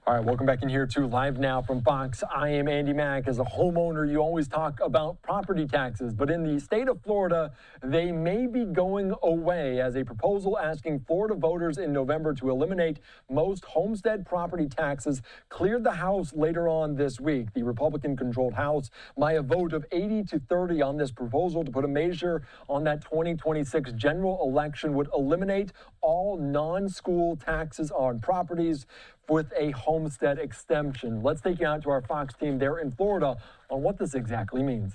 All right, welcome back in here to Live Now from Fox. I am Andy Mack. As a homeowner, you always talk about property taxes, but in the state of Florida, they may be going away as a proposal asking Florida voters in November to eliminate most homestead property taxes cleared the House later on this week. The Republican-controlled House, by a vote of 80-30 on this proposal to put a measure on that 2026 general election, would eliminate all non-school taxes on properties with a homestead exemption. Let's take you out to our Fox team there in Florida on what this exactly means.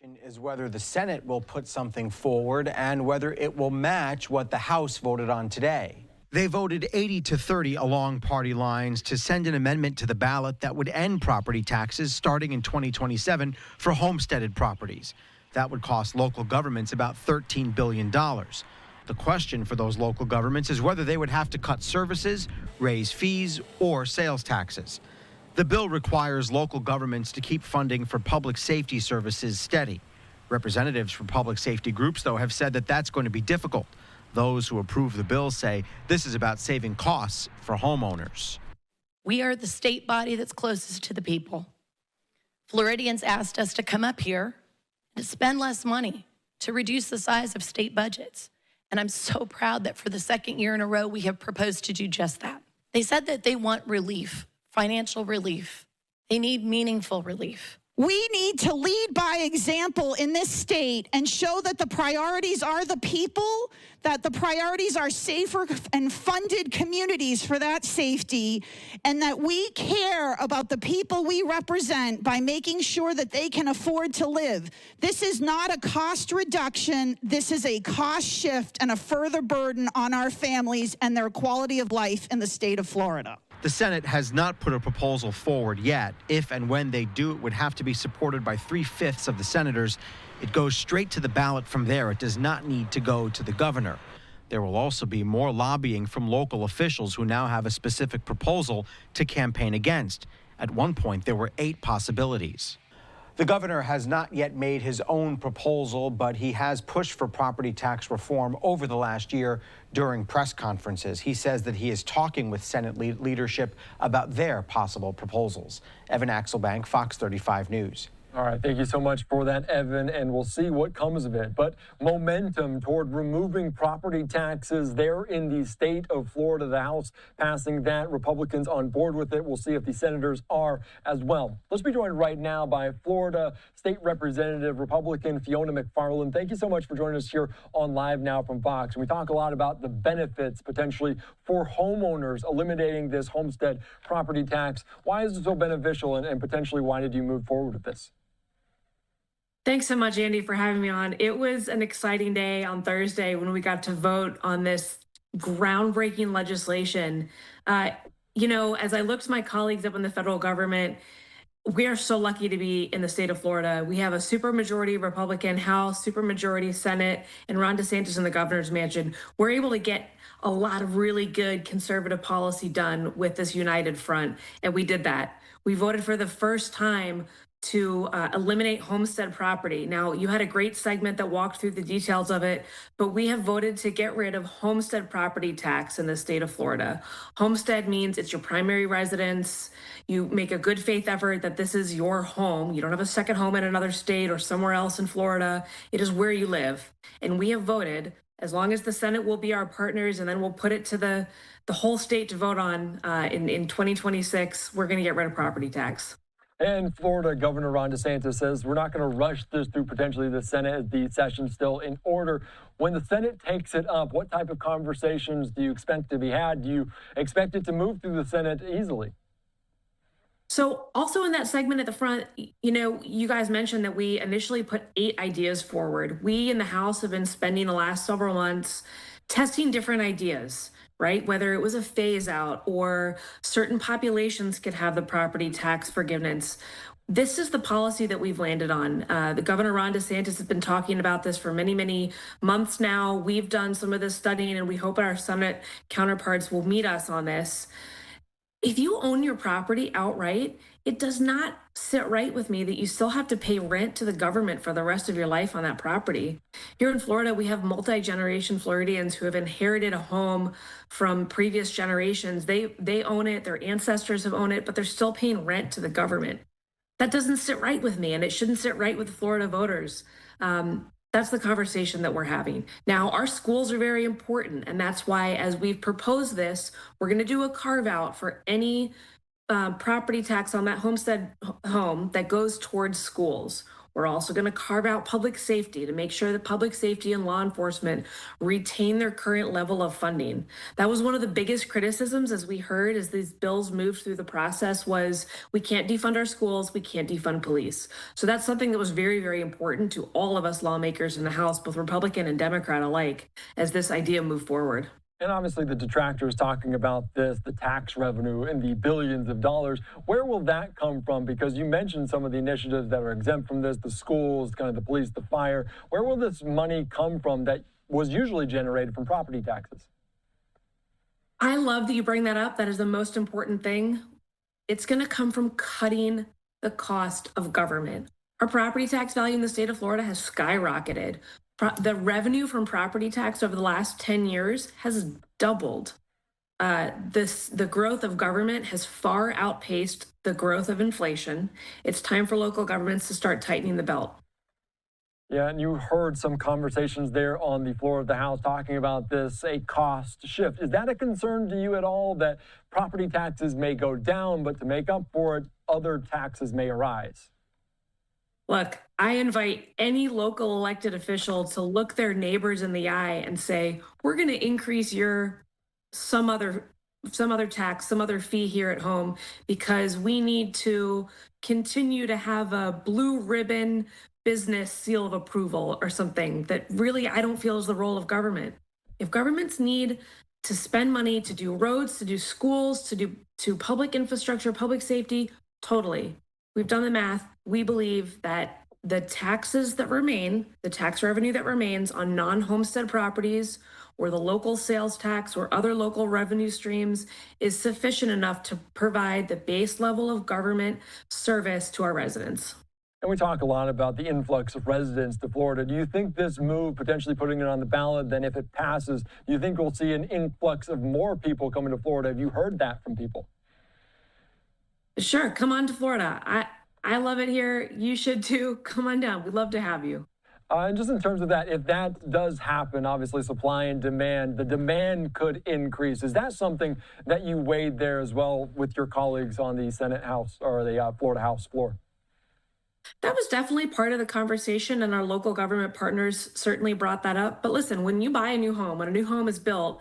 The question is whether the Senate will put something forward and whether it will match what the House voted on today. They voted 80-30 along party lines to send an amendment to the ballot that would end property taxes starting in 2027 for homesteaded properties. That would cost local governments about $13 billion. The question for those local governments is whether they would have to cut services, raise fees, or sales taxes. The bill requires local governments to keep funding for public safety services steady. Representatives from public safety groups, though, have said that that's going to be difficult. Those who approve the bill say this is about saving costs for homeowners. We are the state body that's closest to the people. Floridians asked us to come up here to spend less money, to reduce the size of state budgets. And I'm so proud that for the second year in a row, we have proposed to do just that. They said that they want relief, financial relief. They need meaningful relief. We need to lead by example in this state and show that the priorities are the people, that the priorities are safer and funded communities for that safety, and that we care about the people we represent by making sure that they can afford to live. This is not a cost reduction. This is a cost shift and a further burden on our families and their quality of life in the state of Florida. The Senate has not put a proposal forward yet. If and when they do, it would have to be supported by 3/5 of the senators. It goes straight to the ballot from there. It does not need to go to the governor. There will also be more lobbying from local officials who now have a specific proposal to campaign against. At one point, there were 8 possibilities. The governor has not yet made his own proposal, but he has pushed for property tax reform over the last year during press conferences. He says that he is talking with Senate leadership about their possible proposals. Evan Axelbank, Fox 35 News. All right, thank you so much for that, Evan, and we'll see what comes of it. But momentum toward removing property taxes there in the state of Florida, the House passing that, Republicans on board with it. We'll see if the senators are as well. Let's be joined right now by Florida State Representative Republican Fiona McFarland. Thank you so much for joining us here on Live Now from Fox. And we talk a lot about the benefits potentially for homeowners eliminating this homestead property tax. Why is it so beneficial, and potentially why did you move forward with this? Thanks so much, Andy, for having me on. It was an exciting day on Thursday when we got to vote on this groundbreaking legislation. You know, as I looked to my colleagues up in the federal government, we are so lucky to be in the state of Florida. We have a supermajority Republican House, supermajority Senate, and Ron DeSantis in the governor's mansion. We're able to get a lot of really good conservative policy done with this united front, and we did that. We voted for the first time to eliminate homestead property. Now, you had a great segment that walked through the details of it, but we have voted to get rid of homestead property tax in the state of Florida. Homestead means it's your primary residence. You make a good faith effort that this is your home. You don't have a second home in another state or somewhere else in Florida. It is where you live. And we have voted, as long as the Senate will be our partners, and then we'll put it to the whole state to vote on in 2026, we're going to get rid of property tax. And Florida Governor Ron DeSantis says we're not going to rush this through potentially the Senate as the session's still in order. When the Senate takes it up, what type of conversations do you expect to be had? Do you expect it to move through the Senate easily? So also in that segment at the front, you know, you guys mentioned that we initially put 8 ideas forward. We in the House have been spending the last several months testing different ideas, right? Whether it was a phase out or certain populations could have the property tax forgiveness. This is the policy that we've landed on. The Governor Ron DeSantis has been talking about this for many, many months now. We've done some of this studying, and we hope our Senate counterparts will meet us on this. If you own your property outright, it does not sit right with me that you still have to pay rent to the government for the rest of your life on that property. Here in Florida, we have multi-generation Floridians who have inherited a home from previous generations. They own it, their ancestors have owned it, but they're still paying rent to the government. That doesn't sit right with me, and it shouldn't sit right with the Florida voters. That's the conversation that we're having. Now, our schools are very important, and that's why, as we've proposed this, we're going to do a carve out for any property tax on that homestead home that goes towards schools. We're also going to carve out public safety to make sure that public safety and law enforcement retain their current level of funding. That was one of the biggest criticisms, as we heard, as these bills moved through the process, was we can't defund our schools, we can't defund police. So that's something that was very, very important to all of us lawmakers in the House, both Republican and Democrat alike, as this idea moved forward. And obviously the detractors talking about this, the tax revenue in the billions of dollars. Where will that come from? Because you mentioned some of the initiatives that are exempt from this, the schools, kind of the police, the fire. Where will this money come from that was usually generated from property taxes? I love that you bring that up. That is the most important thing. It's going to come from cutting the cost of government. Our property tax value in the state of Florida has skyrocketed. The revenue from property tax over the last 10 years has doubled. The growth of government has far outpaced the growth of inflation. It's time for local governments to start tightening the belt. Yeah, and you heard some conversations there on the floor of the House talking about this, a cost shift. Is that a concern to you at all, that property taxes may go down, but to make up for it, other taxes may arise? Look, I invite any local elected official to look their neighbors in the eye and say, we're going to increase your some other tax, some other fee here at home, because we need to continue to have a blue ribbon business seal of approval or something that really I don't feel is the role of government. If governments need to spend money to do roads, to do schools, to public infrastructure, public safety, totally. We've done the math. We believe that the taxes that remain, the tax revenue that remains on non-homestead properties or the local sales tax or other local revenue streams is sufficient enough to provide the base level of government service to our residents. And we talk a lot about the influx of residents to Florida. Do you think this move, potentially putting it on the ballot, then if it passes, do you think we'll see an influx of more people coming to Florida? Have you heard that from people? Sure, come on to Florida. I love it here. You should too. Come on down. We'd love to have you. And just in terms of that, if that does happen, obviously supply and demand, the demand could increase. Is that something that you weighed there as well with your colleagues on the Senate House or the Florida House floor? That was definitely part of the conversation, and our local government partners certainly brought that up. But listen, when you buy a new home, when a new home is built,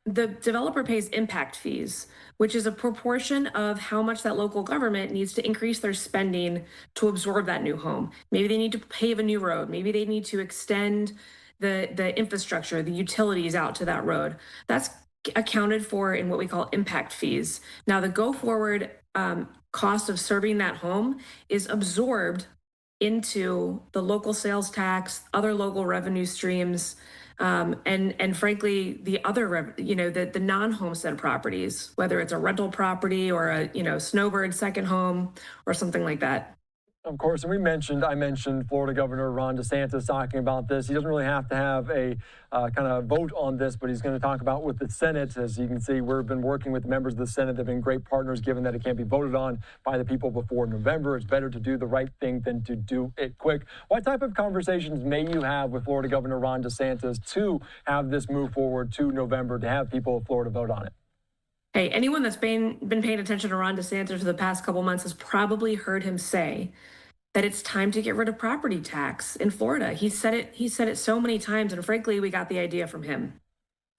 the developer pays impact fees, which is a proportion of how much that local government needs to increase their spending to absorb that new home. Maybe they need to pave a new road. Maybe they need to extend the infrastructure, the utilities out to that road. That's accounted for in what we call impact fees. Now, the go forward cost of serving that home is absorbed into the local sales tax, other local revenue streams, and frankly, the other, the non-homestead properties, whether it's a rental property or a, snowbird second home or something like that. Of course, and I mentioned Florida Governor Ron DeSantis talking about this. He doesn't really have to have a kind of vote on this, but he's going to talk about with the Senate. As you can see, we've been working with members of the Senate. They've been great partners, given that it can't be voted on by the people before November. It's better to do the right thing than to do it quick. What type of conversations may you have with Florida Governor Ron DeSantis to have this move forward to November, to have people of Florida vote on it? Hey, anyone that's been paying attention to Ron DeSantis for the past couple months has probably heard him say that it's time to get rid of property tax in Florida. He said it so many times, and frankly, we got the idea from him.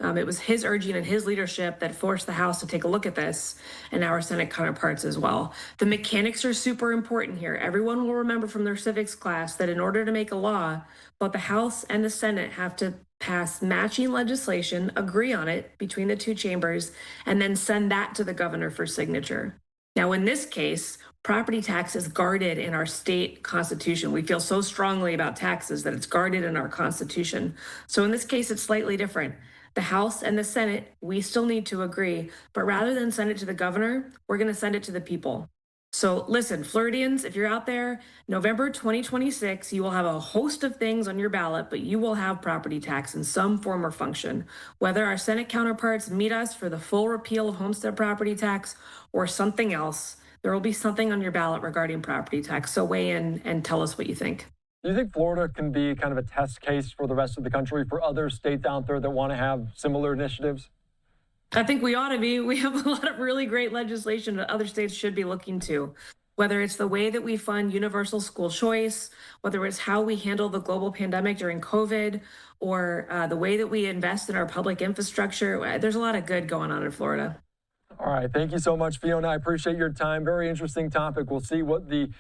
It was his urging and his leadership that forced the House to take a look at this, and our Senate counterparts as well. The mechanics are super important here. Everyone will remember from their civics class that in order to make a law, both the House and the Senate have to pass matching legislation, agree on it between the two chambers, and then send that to the governor for signature. Now, in this case, property tax is guarded in our state constitution. We feel so strongly about taxes that it's guarded in our constitution. So in this case, it's slightly different. The House and the Senate, we still need to agree, but rather than send it to the governor, we're going to send it to the people. So listen, Floridians, if you're out there, November 2026, you will have a host of things on your ballot, but you will have property tax in some form or function. Whether our Senate counterparts meet us for the full repeal of homestead property tax or something else, there will be something on your ballot regarding property tax. So weigh in and tell us what you think. Do you think Florida can be kind of a test case for the rest of the country, for other states out there that want to have similar initiatives? I think we ought to be. We have a lot of really great legislation that other states should be looking to, whether it's the way that we fund universal school choice, whether it's how we handle the global pandemic during COVID, or the way that we invest in our public infrastructure. There's a lot of good going on in Florida. All right. Thank you so much, Fiona. I appreciate your time. Very interesting topic. We'll see what the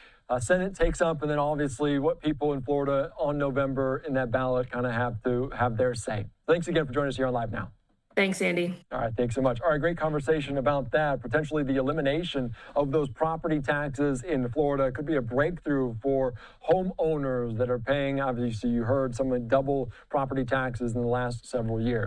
Senate takes up, and then obviously what people in Florida on November in that ballot kind of have to have their say. Thanks again for joining us here on Live Now. Thanks, Andy. All right, thanks so much. All right, great conversation about that. Potentially the elimination of those property taxes in Florida could be a breakthrough for homeowners that are paying, obviously you heard, some double property taxes in the last several years.